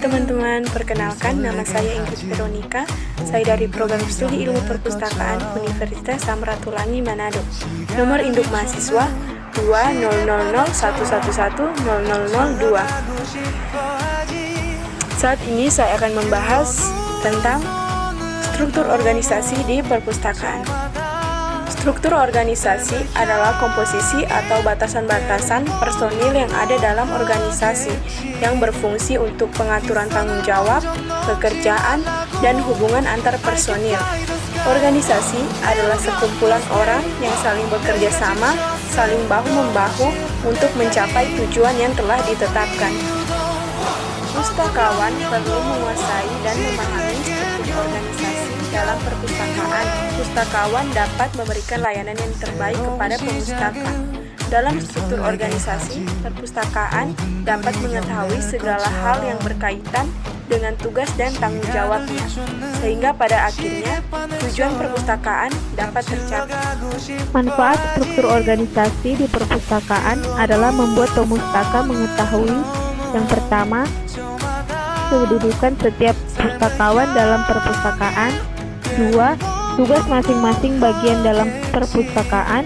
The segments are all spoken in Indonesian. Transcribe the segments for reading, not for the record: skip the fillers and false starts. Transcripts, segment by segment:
teman-teman, perkenalkan nama saya Ingrid Veronica. Saya dari Program Studi Ilmu Perpustakaan Universitas Samratulangi Manado. Nomor induk mahasiswa 20001110002. Saat ini saya akan membahas tentang struktur organisasi di perpustakaan. Struktur organisasi adalah komposisi atau batasan-batasan personil yang ada dalam organisasi yang berfungsi untuk pengaturan tanggung jawab, pekerjaan, dan hubungan antar personil. Organisasi adalah sekumpulan orang yang saling bekerja sama, saling bahu-membahu untuk mencapai tujuan yang telah ditetapkan. Pustakawan perlu menguasai dan memahami struktur organisasi dalam perpustakaan. Pustakawan dapat memberikan layanan yang terbaik kepada pemustaka. Dalam struktur organisasi, perpustakaan dapat mengetahui segala hal yang berkaitan dengan tugas dan tanggung jawabnya, sehingga pada akhirnya tujuan perpustakaan dapat tercapai. Manfaat struktur organisasi di perpustakaan adalah membuat pemustaka mengetahui yang pertama, kedudukan setiap pustakawan dalam perpustakaan. 2. Tugas masing-masing bagian dalam perpustakaan.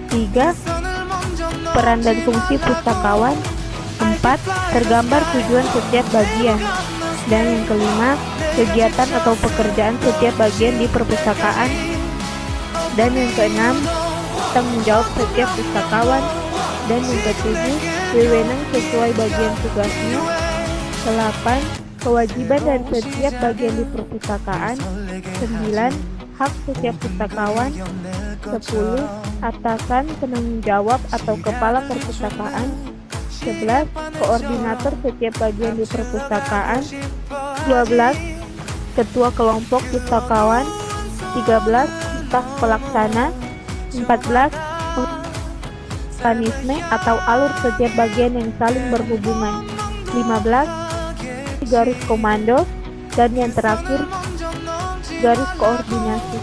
3. Peran dan fungsi pustakawan. 4. Tergambar tujuan setiap bagian. Dan yang kelima, kegiatan atau pekerjaan setiap bagian di perpustakaan. Dan yang keenam, tanggung jawab setiap pustakawan. Dan yang ketujuh, wewenang sesuai bagian tugasnya. 8. Kewajiban dari setiap bagian di perpustakaan. 9. Hak setiap pustakawan. 10. Atasan penanggung jawab atau kepala perpustakaan. 11. Koordinator setiap bagian di perpustakaan. 12. Ketua kelompok pustakawan. 13. Staf pelaksana. 14. Mekanisme atau alur setiap bagian yang saling berhubungan. 15. Garis komando. Dan yang terakhir, garis koordinasi.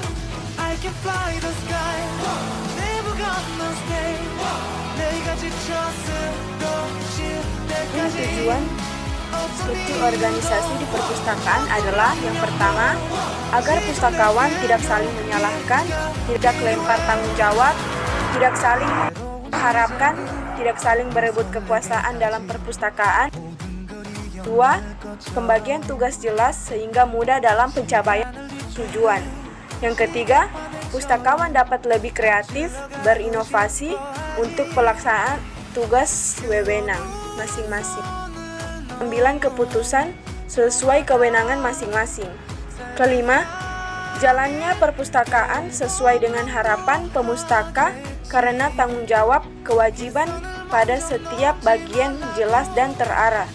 Tujuan struktur organisasi di perpustakaan adalah yang pertama, agar pustakawan tidak saling menyalahkan, tidak lempar tanggung jawab, tidak saling mengharapkan, tidak saling berebut kekuasaan dalam perpustakaan. 2. Pembagian tugas jelas sehingga mudah dalam pencapaian tujuan. Yang ketiga, pustakawan dapat lebih kreatif, berinovasi untuk pelaksanaan tugas wewenang masing-masing. Pengambilan keputusan sesuai kewenangan masing-masing. Kelima, jalannya perpustakaan sesuai dengan harapan pemustaka karena tanggung jawab kewajiban pada setiap bagian jelas dan terarah.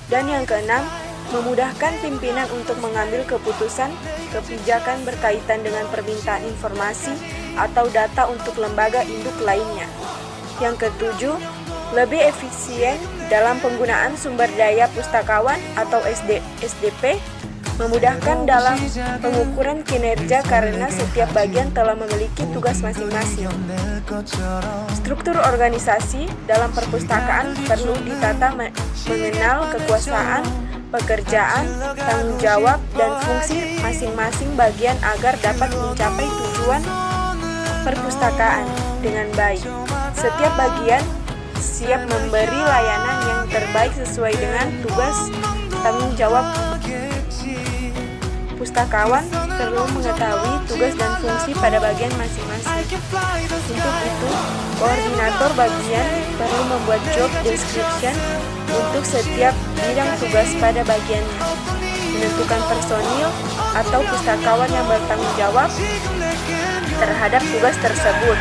Dan yang keenam, memudahkan pimpinan untuk mengambil keputusan kebijakan berkaitan dengan permintaan informasi atau data untuk lembaga induk lainnya. Yang ketujuh, lebih efisien dalam penggunaan sumber daya pustakawan atau SDP, memudahkan dalam pengukuran kinerja karena setiap bagian telah memiliki tugas masing-masing. Struktur organisasi dalam perpustakaan perlu ditata mengenal kekuasaan, pekerjaan, tanggung jawab, dan fungsi masing-masing bagian agar dapat mencapai tujuan perpustakaan dengan baik. Setiap bagian siap memberi layanan yang terbaik sesuai dengan tugas tanggung jawab. Pustakawan perlu mengetahui tugas dan fungsi pada bagian masing-masing. Untuk itu, koordinator bagian perlu membuat job description untuk setiap bidang tugas pada bagiannya, menentukan personil atau pustakawan yang bertanggung jawab terhadap tugas tersebut.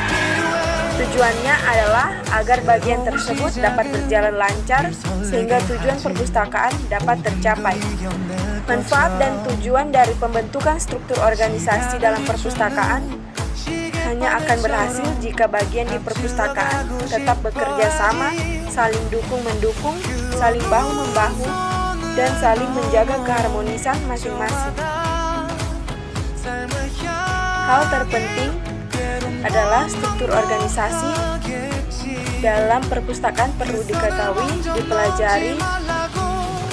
Tujuannya adalah agar bagian tersebut dapat berjalan lancar sehingga tujuan perpustakaan dapat tercapai. Manfaat dan tujuan dari pembentukan struktur organisasi dalam perpustakaan hanya akan berhasil jika bagian di perpustakaan tetap bekerja sama, saling dukung-mendukung, saling bahu-membahu, dan saling menjaga keharmonisan masing-masing. Hal terpenting adalah struktur organisasi dalam perpustakaan perlu diketahui, dipelajari,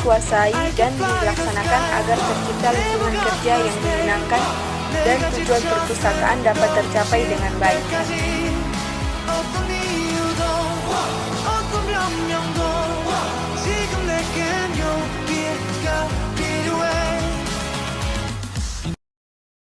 dikuasai dan dilaksanakan agar tercipta lingkungan kerja yang menyenangkan dan tujuan perpustakaan dapat tercapai dengan baik.